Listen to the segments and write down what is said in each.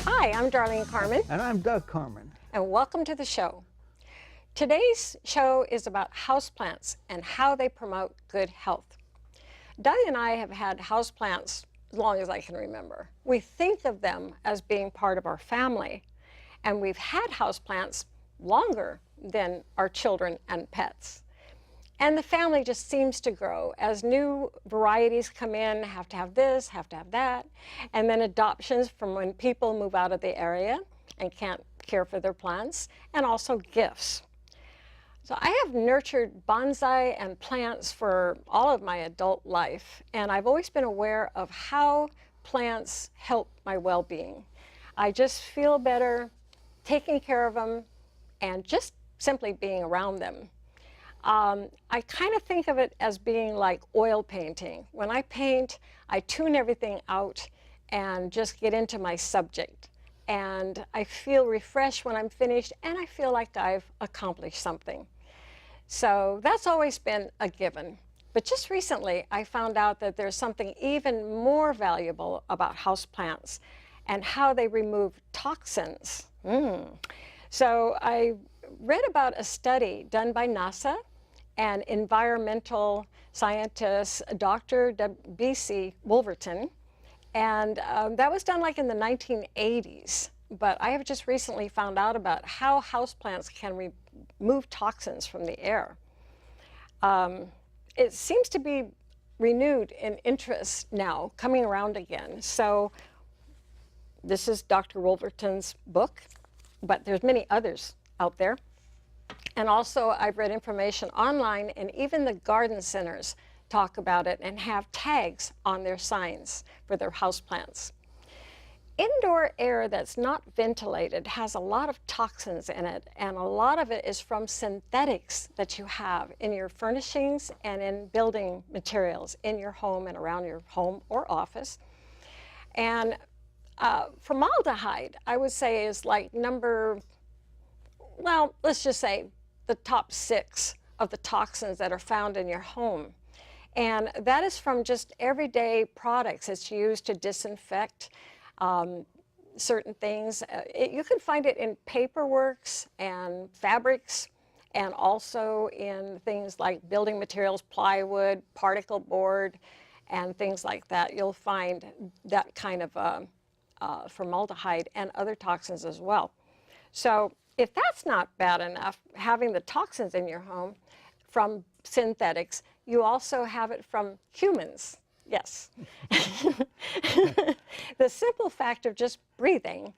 Hi, I'm Darlene Carman. And I'm Doug Carman. And welcome to the show. Today's show is about houseplants and how they promote good health. Doug and I have had houseplants as long as I can remember. We think of them as being part of our family, and we've had houseplants longer than our children and pets. And the family just seems to grow as new varieties come in, have to have this, have to have that, and then adoptions from when people move out of the area and can't care for their plants, and also gifts. So I have nurtured bonsai and plants for all of my adult life, and I've always been aware of how plants help my well-being. I just feel better taking care of them and just simply being around them. I kind of think of it as being like oil painting. When I paint, I tune everything out and just get into my subject. And I feel refreshed when I'm finished, and I feel like I've accomplished something. So that's always been a given. But just recently, I found out that there's something even more valuable about houseplants and how they remove toxins. So I read about a study done by NASA and environmental scientist Dr. B.C. Wolverton, and that was done like in the 1980s. But I have just recently found out about how houseplants can remove toxins from the air. It seems to be renewed in interest now, coming around again. So this is Dr. Wolverton's book, but there's many others out there. And also I've read information online, and even the garden centers talk about it and have tags on their signs for their houseplants. Indoor air that's not ventilated has a lot of toxins in it, and a lot of it is from synthetics that you have in your furnishings and in building materials in your home and around your home or office. And formaldehyde, I would say, is like let's just say the top 6 of the toxins that are found in your home. And that is from just everyday products it's used to disinfect certain things. You can find it in paperworks and fabrics, and also in things like building materials, plywood, particle board, and things like that. You'll find that kind of formaldehyde and other toxins as well. So if that's not bad enough, having the toxins in your home from synthetics, you also have it from humans. Yes. The simple fact of just breathing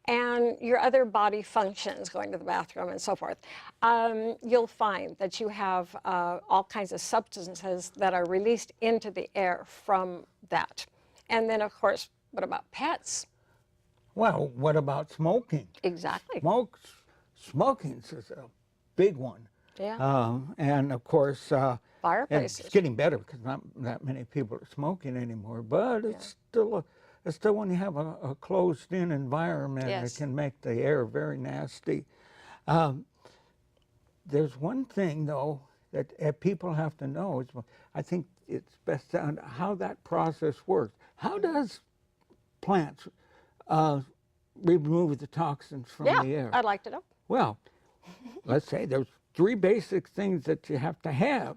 and your other body functions, going to the bathroom and so forth, you'll find that you have all kinds of substances that are released into the air from that. And then, of course, what about pets? Well, what about smoking? Exactly. Smoking is a big one. Yeah. And of course, Fireplaces. it's getting better because not that many people are smoking anymore. But it's still when you have a closed-in environment, Yes. it can make the air very nasty. There's one thing though that people have to know is, I think it's best to understand how that process works. How does plants remove the toxins from the air? I'd like to know. Well, let's say there's 3 basic things that you have to have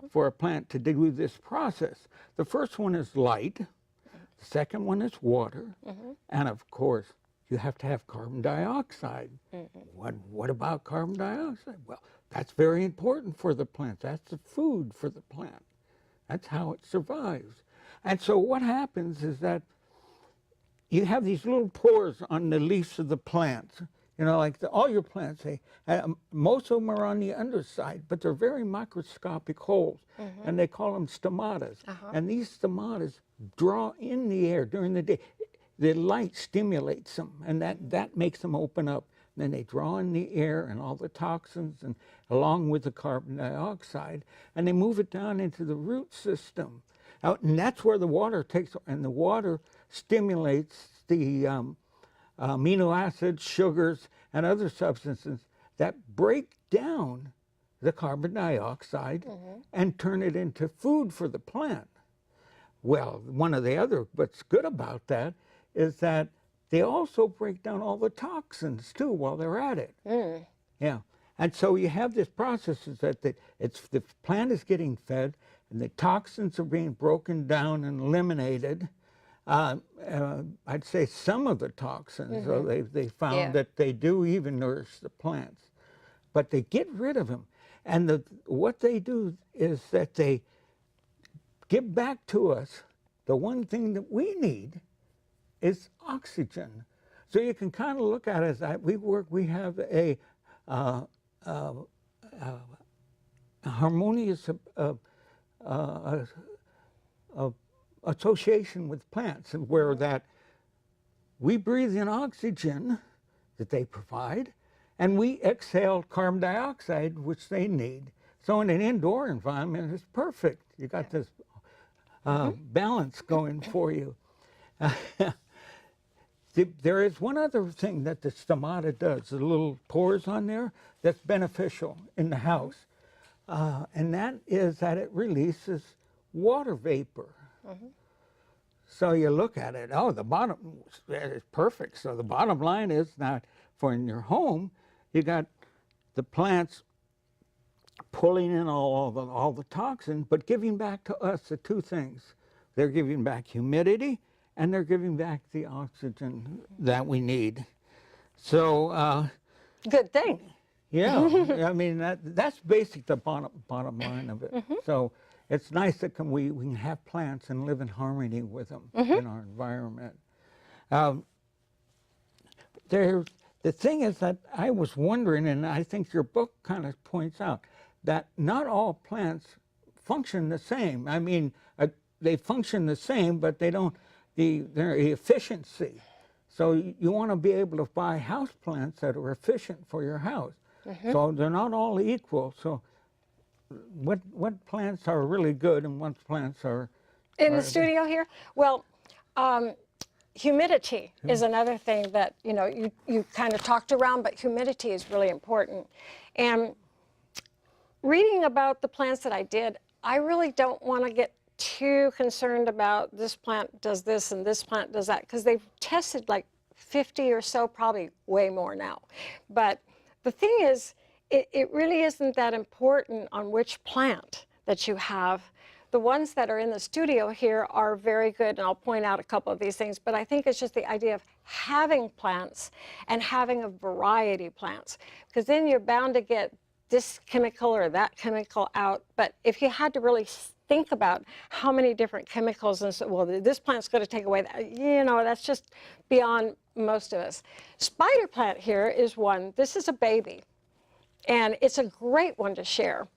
for a plant to do this process. The first one is light. The second one is water. And of course, you have to have carbon dioxide. What about carbon dioxide? Well, that's very important for the plant. That's the food for the plant. That's how it survives. And so what happens is that you have these little pores on the leaves of the plants. You know, like all your plants, most of them are on the underside, but they're very microscopic holes, and they call them stomatas. And these stomatas draw in the air during the day. The light stimulates them, and that makes them open up. And then they draw in the air and all the toxins, and along with the carbon dioxide, and they move it down into the root system. And that's where the water takes, and the water stimulates the amino acids, sugars, and other substances that break down the carbon dioxide and turn it into food for the plant. Well, what's good about that is that they also break down all the toxins too while they're at it. Yeah. And so you have this process is that the plant is getting fed and the toxins are being broken down and eliminated. I'd say some of the toxins, so they found that they do even nourish the plants, but they get rid of them. And what they do is that they give back to us the one thing that we need is oxygen. So you can kind of look at it as we have a harmonious association with plants, and where that we breathe in oxygen that they provide, and we exhale carbon dioxide, which they need. So in an indoor environment, it's perfect. You got this balance going for you. There is one other thing that the stomata does, the little pores on there, that's beneficial in the house. And that is that it releases water vapor. So you look at it, oh, the bottom is perfect. So the bottom line is that for in your home, you got the plants pulling in all the toxin, but giving back to us the two things. They're giving back humidity, and they're giving back the oxygen that we need. So good thing. Yeah, I mean that's basic the bottom line of it. So it's nice that we can have plants and live in harmony with them in our environment. The thing is that I was wondering, and I think your book kind of points out, that not all plants function the same. I mean, they function the same, but they don't. Their efficiency. So you want to be able to buy house plants that are efficient for your house. So they're not all equal. So what plants are really good and what plants are in the studio here? Well, humidity is another thing that you kind of talked around, but humidity is really important. And reading about the plants that I did, I really don't want to get too concerned about this plant does this and this plant does that, because they've tested like 50 or so, probably way more now. But the thing is, it really isn't that important on which plant that you have. The ones that are in the studio here are very good, and I'll point out a couple of these things, but I think it's just the idea of having plants and having a variety of plants, because then you're bound to get this chemical or that chemical out. But if you had to really think about how many different chemicals, and so, well, this plant's going to take away that, that's just beyond most of us. Spider plant here is one. This is a baby, and it's a great one to share.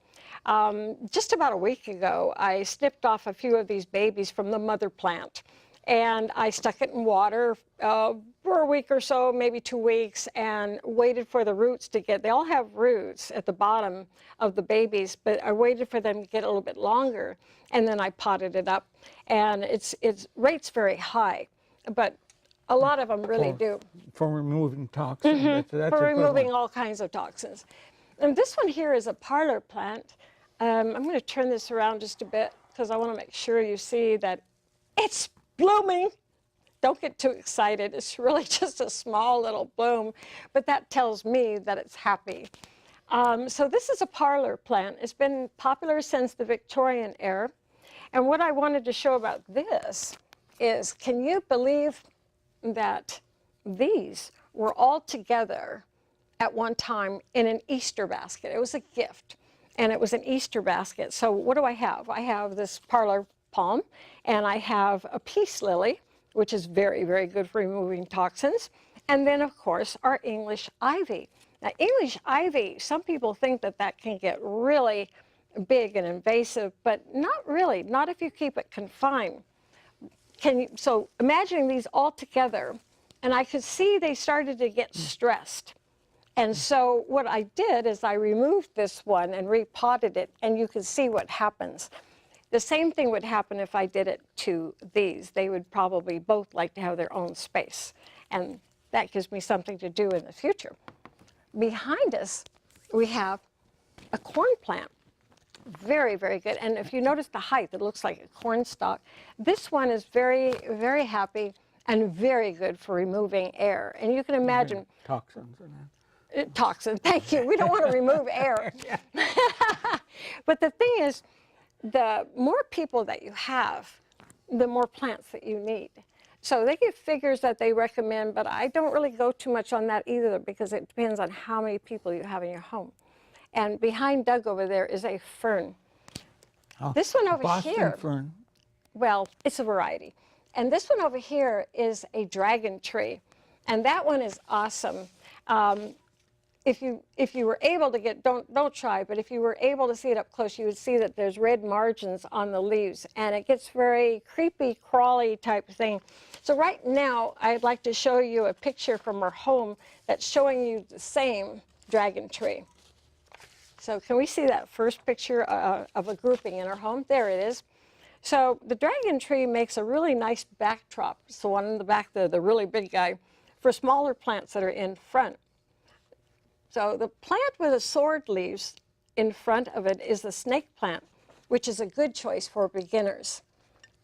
Just about a week ago, I snipped off a few of these babies from the mother plant, and I stuck it in water for a week or so, maybe 2 weeks, and waited for the roots to get, they all have roots at the bottom of the babies, but I waited for them to get a little bit longer, and then I potted it up, and its rate's very high, but a lot of them really do. For removing toxins. That's for removing all kinds of toxins. And this one here is a parlor plant. I'm going to turn this around just a bit because I want to make sure you see that it's blooming. Don't get too excited. It's really just a small little bloom, but that tells me that it's happy. So this is a parlor plant. It's been popular since the Victorian era. And what I wanted to show about this is, can you believe that these were all together at one time in an Easter basket? It was a gift, and it was an Easter basket. So what do I have? I have this parlor palm, and I have a peace lily, which is very, very good for removing toxins. And then, of course, our English ivy. Now, English ivy, some people think that that can get really big and invasive, but not really, not if you keep it confined. So imagining these all together, and I could see they started to get stressed. And so what I did is I removed this one and repotted it, and you can see what happens. The same thing would happen if I did it to these. They would probably both like to have their own space, and that gives me something to do in the future. Behind us, we have a corn plant. Very, very good. And if you notice the height, it looks like a corn stalk. This one is very, very happy. and very good for removing air. And you can imagine Toxins and that. toxins. Thank you. We don't want to remove air. But the thing is, the more people that you have, the more plants that you need. So they give figures that they recommend, but I don't really go too much on that either because it depends on how many people you have in your home. And behind Doug over there is a fern. Oh, This one over Boston here, fern. well, it's a variety. And this one over here is a dragon tree. And that one is awesome. If you were able to get, don't try, but if you were able to see it up close, you would see that there's red margins on the leaves, and it gets very creepy, crawly type thing. So right now, I'd like to show you a picture from our home that's showing you the same dragon tree. So can we see that first picture of a grouping in our home? There it is. So the dragon tree makes a really nice backdrop. It's the one in the back, the really big guy, for smaller plants that are in front. So the plant with the sword leaves in front of it is the snake plant, which is a good choice for beginners.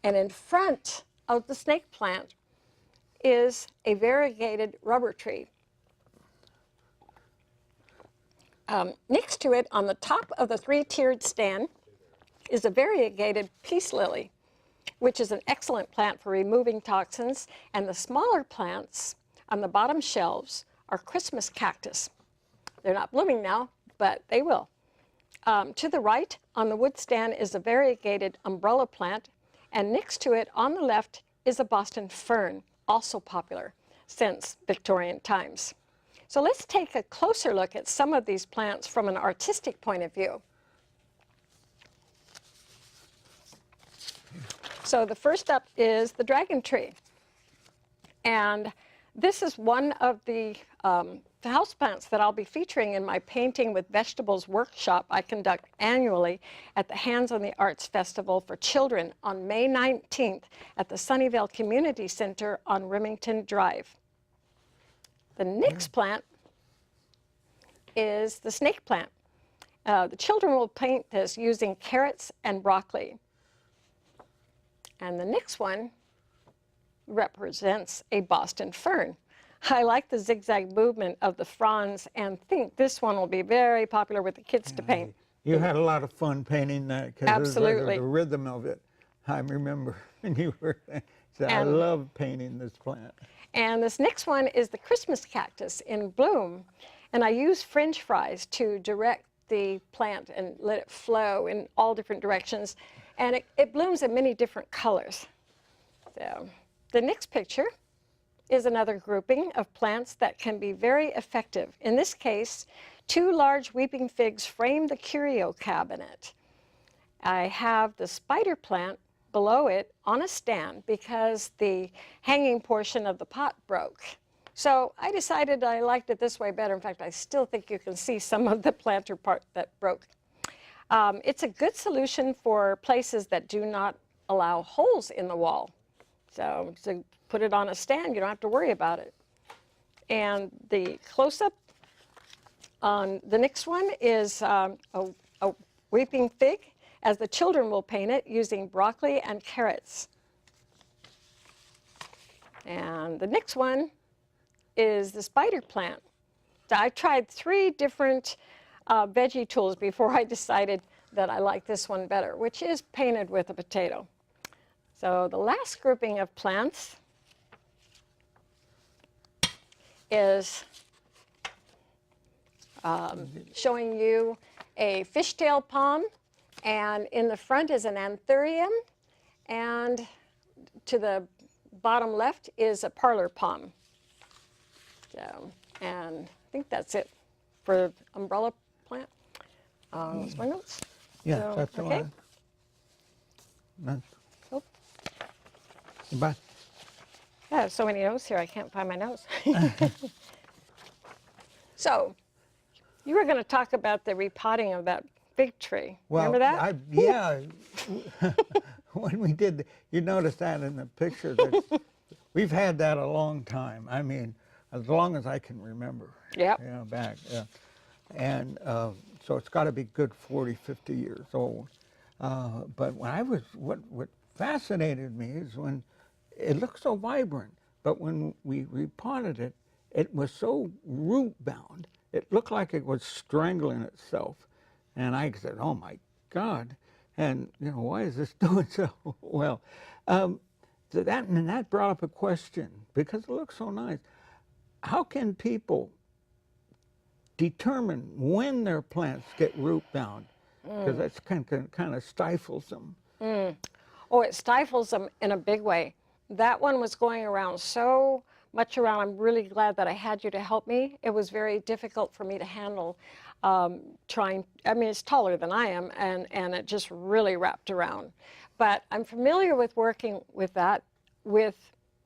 And in front of the snake plant is a variegated rubber tree. Next to it, on the top of the three-tiered stand, is a variegated peace lily, which is an excellent plant for removing toxins. And the smaller plants on the bottom shelves are Christmas cactus. They're not blooming now, but they will. To the right on the wood stand is a variegated umbrella plant, and next to it on the left is a Boston fern, also popular since Victorian times. So let's take a closer look at some of these plants from an artistic point of view. So the first up is the dragon tree. And this is one of the houseplants that I'll be featuring in my Painting with Vegetables workshop I conduct annually at the Hands on the Arts Festival for Children on May 19th at the Sunnyvale Community Center on Remington Drive. The next plant is the snake plant. The children will paint this using carrots and broccoli. And the next one represents a Boston fern. I like the zigzag movement of the fronds and think this one will be very popular with the kids to paint. You had a lot of fun painting that because Absolutely. the rhythm of it. I remember when you were so I love painting this plant. And this next one is the Christmas cactus in bloom. And I use French fries to direct the plant and let it flow in all different directions. And it blooms in many different colors. So the next picture is another grouping of plants that can be very effective. In this case, 2 large weeping figs frame the curio cabinet. I have the spider plant below it on a stand because the hanging portion of the pot broke. So I decided I liked it this way better. In fact, I still think you can see some of the planter part that broke. It's a good solution for places that do not allow holes in the wall. So to put it on a stand, you don't have to worry about it. And the close-up on the next one is a weeping fig, as the children will paint it using broccoli and carrots. And the next one is the spider plant. So I tried 3 different veggie tools before I decided that I like this one better, which is painted with a potato. So the last grouping of plants is showing you a fishtail palm, and in the front is an anthurium, and to the bottom left is a parlor palm. So, and I think that's it for umbrella plant. That's my notes. Yeah, So, that's the okay. one. That's, Oh, goodbye. I have so many notes here, I can't find my notes. So, you were going to talk about the repotting of that big tree. Well, Remember that? Yeah. When we did, you noticed that in the picture. That we've had that a long time. I mean, as long as I can remember. Yep. You know, back. Yeah. And so it's got to be good 40, 50 years old. But when I was, what fascinated me is when it looked so vibrant. but when we repotted it, it was so root bound, it looked like it was strangling itself. And I said, oh my God. And, you know, why is this doing so well? So that brought up a question, because it looks so nice. How can people determine when their plants get root bound? Because that's kind of stifles them. Oh, it stifles them in a big way. That one was going around so much around. I'm really glad that I had you to help me. It was very difficult for me to handle trying. I mean, it's taller than I am, and it just really wrapped around. But I'm familiar with working with that with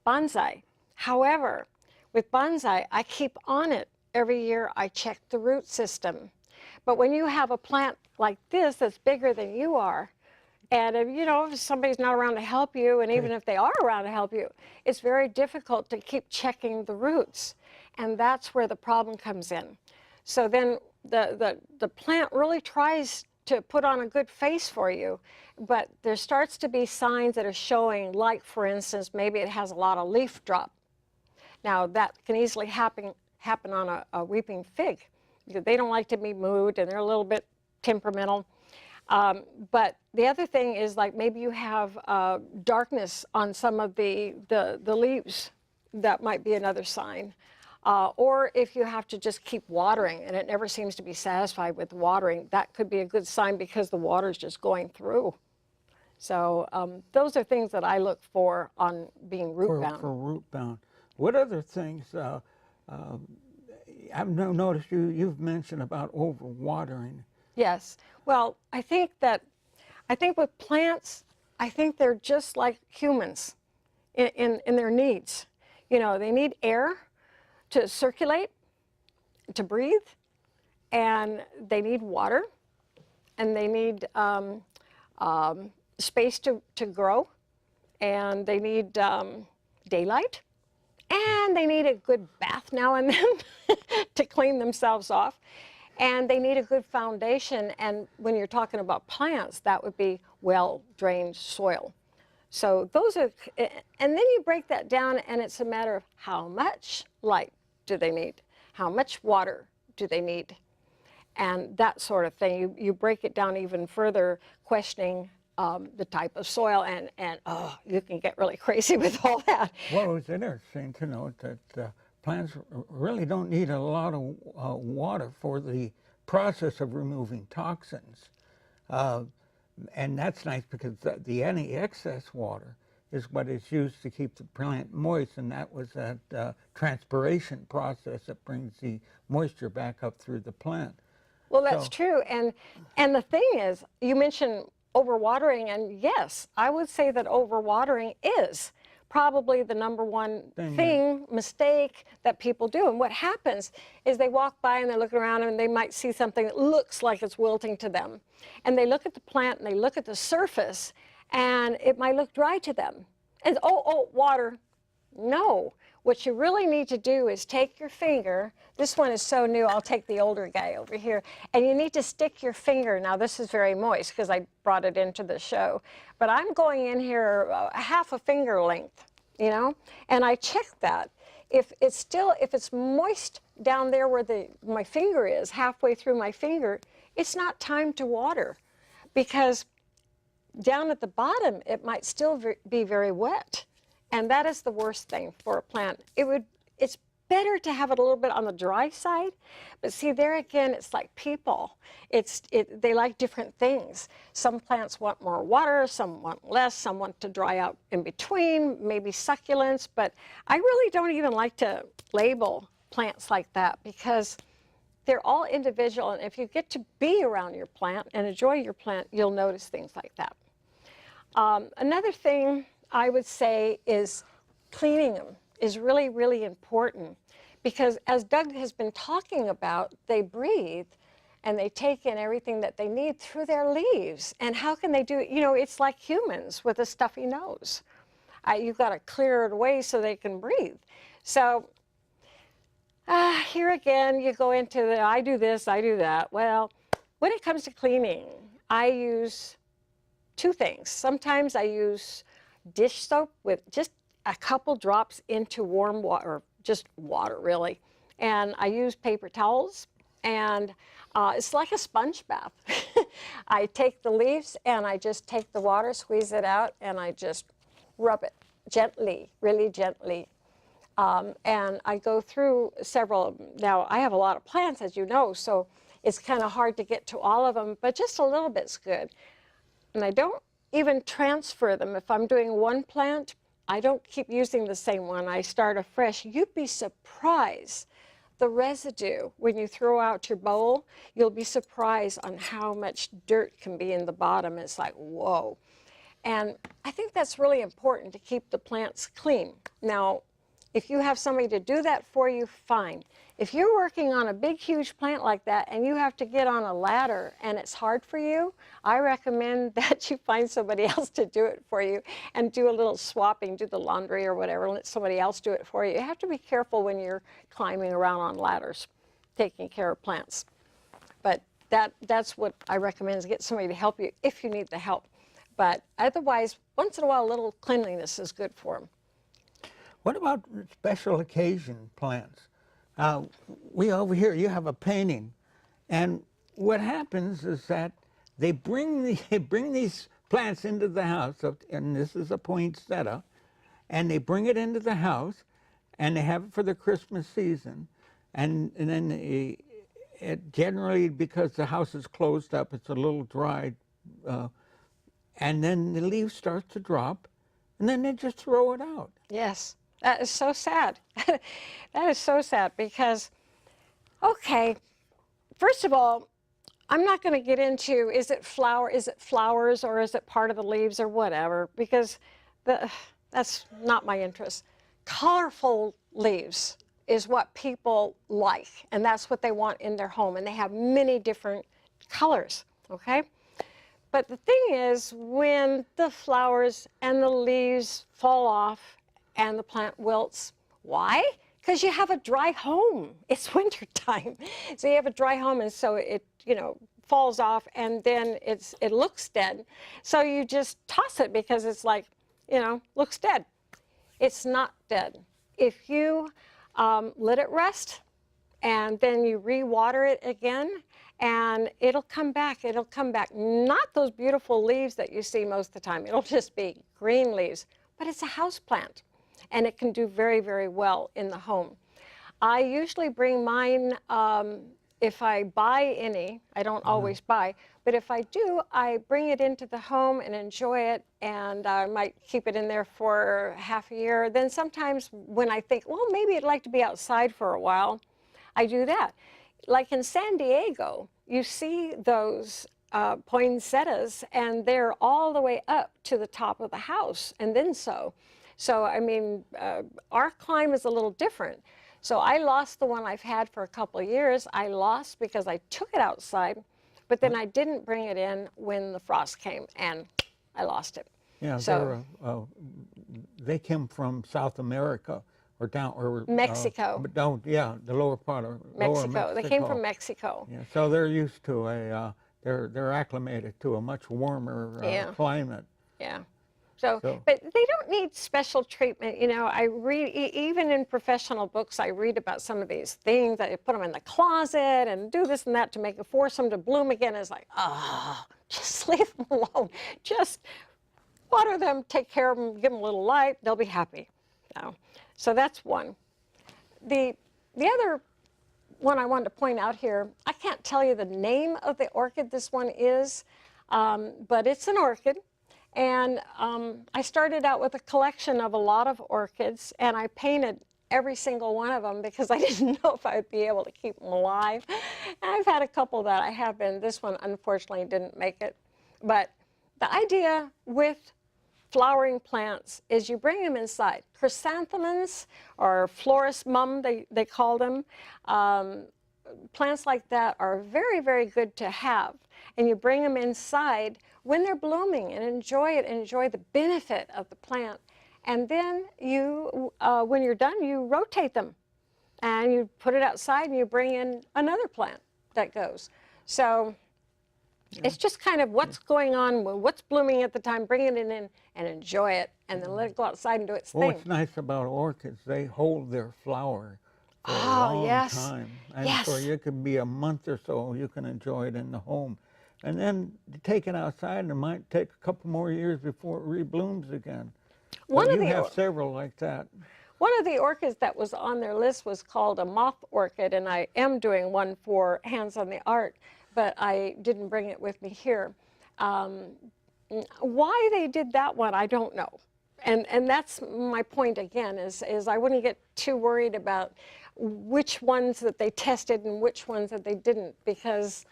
bonsai. However, with bonsai, I keep on it. Every year I check the root system. But when you have a plant like this that's bigger than you are, and if, you know, if somebody's not around to help you, and even if they are around to help you, it's very difficult to keep checking the roots. And that's where the problem comes in. So then the plant really tries to put on a good face for you, but there starts to be signs that are showing, like for instance, maybe it has a lot of leaf drop. Now that can easily happen on a weeping fig. They don't like to be moved, and they're a little bit temperamental. But the other thing is, like, maybe you have darkness on some of the leaves. That might be another sign. Or if you have to just keep watering and it never seems to be satisfied with watering, that could be a good sign, because the water is just going through. So those are things that I look for on being root bound. For root bound. What other things? I've noticed you've mentioned about overwatering. Yes. Well, I think with plants, I think they're just like humans in their needs. You know, they need air to circulate, to breathe, and they need water, and they need space to grow, and they need daylight, and they need a good bath now and then to clean themselves off. And they need a good foundation, and when you're talking about plants, that would be well-drained soil. So those are, and then you break that down, and it's a matter of how much light do they need, how much water do they need, and that sort of thing. You break it down even further, questioning the type of soil, and oh, you can get really crazy with all that. Well, it's interesting to note that plants really don't need a lot of water for the process of removing toxins. And that's nice, because any excess water is what is used to keep the plant moist, and that was that transpiration process that brings the moisture back up through the plant. Well, that's true. And the thing is, you mentioned overwatering, and yes, I would say that overwatering is probably the number one mistake that people do. And what happens is they walk by and they're looking around and they might see something that looks like it's wilting to them. And they look at the plant and they look at the surface, and it might look dry to them. And oh, water. No. What you really need to do is take your finger. This one is so new, I'll take the older guy over here. And you need to stick your finger. Now, this is very moist because I brought it into the show. But I'm going in here half a finger length, you know? And I check that. If it's moist down there where my finger is, halfway through my finger, it's not time to water, because down at the bottom, it might still be very wet. And that is the worst thing for a plant. It's better to have it a little bit on the dry side, but see, there again, it's like people. They like different things. Some plants want more water, some want less, some want to dry out in between, maybe succulents, but I really don't even like to label plants like that, because they're all individual, and if you get to be around your plant and enjoy your plant, you'll notice things like that. Another thing I would say is cleaning them is really, really important, because as Doug has been talking about, they breathe and they take in everything that they need through their leaves. And how can they do it? You know, it's like humans with a stuffy nose. You've got to clear it away so they can breathe. So here again, you go into I do this, I do that. Well, when it comes to cleaning, I use two things. Sometimes I use dish soap with just a couple drops into warm water, or just water really, and I use paper towels, and it's like a sponge bath. I take the leaves and I just take the water, squeeze it out, and I just rub it gently, really gently. And I go through several. Now, I have a lot of plants, as you know, so it's kind of hard to get to all of them, but just a little bit's good. And I don't even transfer them. If I'm doing one plant, I don't keep using the same one. I start afresh. You'd be surprised. The residue, when you throw out your bowl, you'll be surprised on how much dirt can be in the bottom. It's like, whoa. And I think that's really important to keep the plants clean. Now, if you have somebody to do that for you, fine. If you're working on a big, huge plant like that and you have to get on a ladder and it's hard for you, I recommend that you find somebody else to do it for you and do a little swapping, do the laundry or whatever, let somebody else do it for you. You have to be careful when you're climbing around on ladders, taking care of plants. But that's what I recommend, is get somebody to help you if you need the help. But otherwise, once in a while, a little cleanliness is good for them. What about special occasion plants? We over here, you have a painting, and what happens is that they bring these plants into the house, and this is a poinsettia, and they bring it into the house, and they have it for the Christmas season, and then it generally, because the house is closed up, it's a little dry, and then the leaves start to drop, and then they just throw it out. Yes. That is so sad. That is so sad because, okay, first of all, I'm not going to get into is it flowers or is it part of the leaves or whatever, because that's not my interest. Colorful leaves is what people like, and that's what they want in their home, and they have many different colors, okay? But the thing is, when the flowers and the leaves fall off and the plant wilts. Why? Because you have a dry home. It's winter time. So you have a dry home, and so it, falls off, and then it looks dead. So you just toss it because it's like, looks dead. It's not dead. If you let it rest, and then you re-water it again, and it'll come back. It'll come back. Not those beautiful leaves that you see most of the time. It'll just be green leaves, but it's a house plant. And it can do very, very well in the home. I usually bring mine, if I buy any, I don't always buy, but if I do, I bring it into the home and enjoy it, and I might keep it in there for half a year. Then sometimes when I think, well, maybe I'd like to be outside for a while, I do that. Like in San Diego, you see those poinsettias, and they're all the way up to the top of the house, and then so. So, I mean, our climate is a little different. So I lost the one I've had for a couple of years. I lost because I took it outside, but then I didn't bring it in when the frost came, and I lost it. Yeah, so, they came from South America or down or Mexico. The lower part of Lower Mexico. They came from Mexico. Yeah, so they're used to they're acclimated to a much warmer climate. Yeah. So, but they don't need special treatment. I read, even in professional books, I read about some of these things that you put them in the closet and do this and that to force them to bloom again. It's like, just leave them alone. Just water them, take care of them, give them a little light, they'll be happy. So that's one. The other one I wanted to point out here, I can't tell you the name of the orchid this one is, but it's an orchid. And I started out with a collection of a lot of orchids, and I painted every single one of them because I didn't know if I'd be able to keep them alive. And I've had a couple that I have been. This one, unfortunately, didn't make it. But the idea with flowering plants is you bring them inside. Chrysanthemums, or florist mum, they call them. Plants like that are very, very good to have. And you bring them inside when they're blooming and enjoy it, enjoy the benefit of the plant. And then you, when you're done, you rotate them and you put it outside and you bring in another plant that goes. So It's just kind of what's going on, what's blooming at the time, bringing it in and enjoy it, and then let it go outside and do its thing. What's nice about orchids, they hold their flower for a long time. And for it could be a month or so, you can enjoy it in the home. And then you take it outside, and it might take a couple more years before it reblooms again. You have several like that. One of the orchids that was on their list was called a moth orchid, and I am doing one for Hands on the Art, but I didn't bring it with me here. Why they did that one, I don't know. And that's my point again, is I wouldn't get too worried about which ones that they tested and which ones that they didn't, because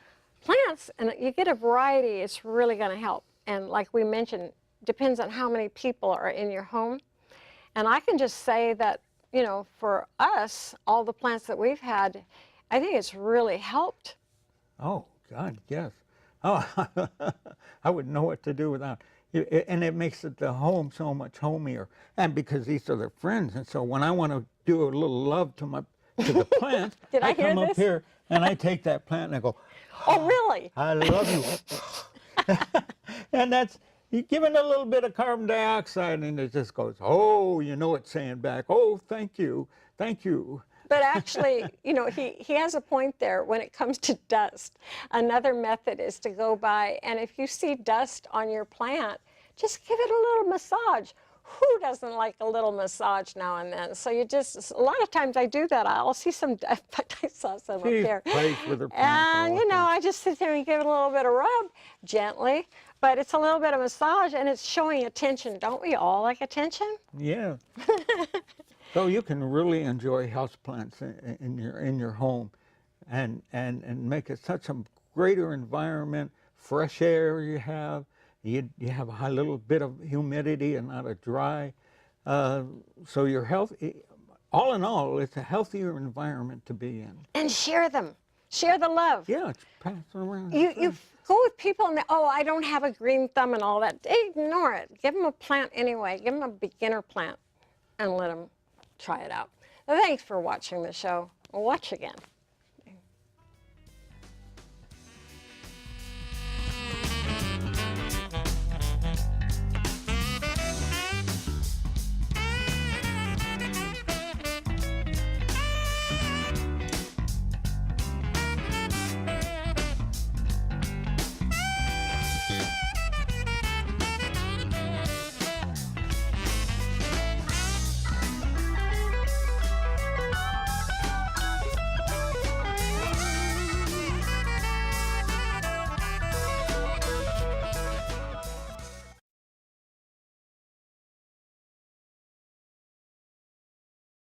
plants, and you get a variety, it's really going to help. And like we mentioned, depends on how many people are in your home. And I can just say that, you know, for us, all the plants that we've had, I think it's really helped. Oh, God, yes. Oh, I wouldn't know what to do without it. And it makes the home so much homier. And because these are their friends, and so when I want to do a little love to the plant, I come up here and I take that plant and I go, oh, really? I love you. And that's, you give it a little bit of carbon dioxide and it just goes, oh, you know it's saying back, oh, thank you, thank you. But actually, you know, he has a point there when it comes to dust. Another method is to go by, and if you see dust on your plant, just give it a little massage. Who doesn't like a little massage now and then? So you just, a lot of times I do that. I'll see some dust, but I saw some up there. With her and, you know, I just sit there and give it a little bit of rub, gently. But it's a little bit of massage, and it's showing attention. Don't we all like attention? Yeah. So you can really enjoy houseplants in your home, and make it such a greater environment. Fresh air you have. You have a little bit of humidity and not a dry. So you're healthy. All in all, it's a healthier environment to be in. And share them. Share the love. Yeah, it's passing around. You go with people and oh, I don't have a green thumb and all that. Ignore it. Give them a plant anyway. Give them a beginner plant and let them try it out. Thanks for watching the show. Watch again.